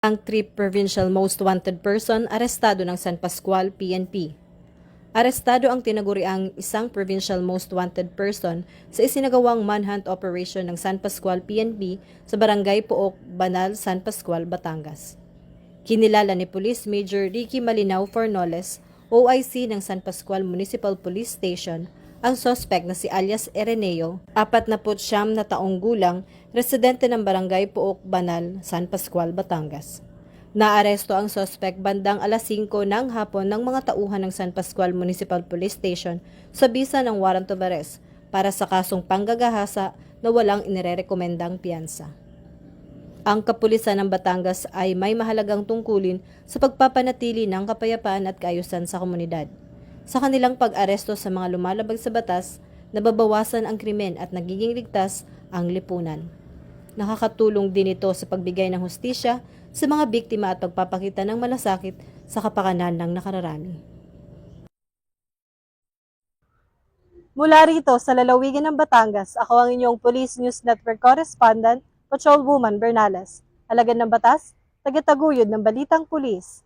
Ang 3 provincial most wanted person arestado ng San Pascual PNP. Arestado ang tinaguriang isang provincial most wanted person sa isinagawang manhunt operation ng San Pascual PNP sa Barangay Pook, Banal, San Pascual, Batangas. Kinilala ni Police Major Ricky Malinao Fornoles, OIC ng San Pascual Municipal Police Station, ang suspect na si alias Ereneo, 49 na taong gulang, residente ng Barangay Pook, Banal, San Pascual, Batangas. Naaresto ang suspect bandang alas 5 ng hapon ng mga tauhan ng San Pascual Municipal Police Station sa bisa ng warrant of arrest para sa kasong panggagahasa na walang inirerekomendang piyansa. Ang kapulisan ng Batangas ay may mahalagang tungkulin sa pagpapanatili ng kapayapaan at kaayusan sa komunidad. Sa kanilang pag-aresto sa mga lumalabag sa batas, nababawasan ang krimen at nagiging ligtas ang lipunan. Nakakatulong din ito sa pagbigay ng hustisya sa mga biktima at pagpapakita ng malasakit sa kapakanan ng nakararami. Mula rito sa lalawigan ng Batangas, ako ang inyong Police News Network Correspondent, Patrolwoman Bernales. Alagad ng batas, tagataguyod ng Balitang Pulis.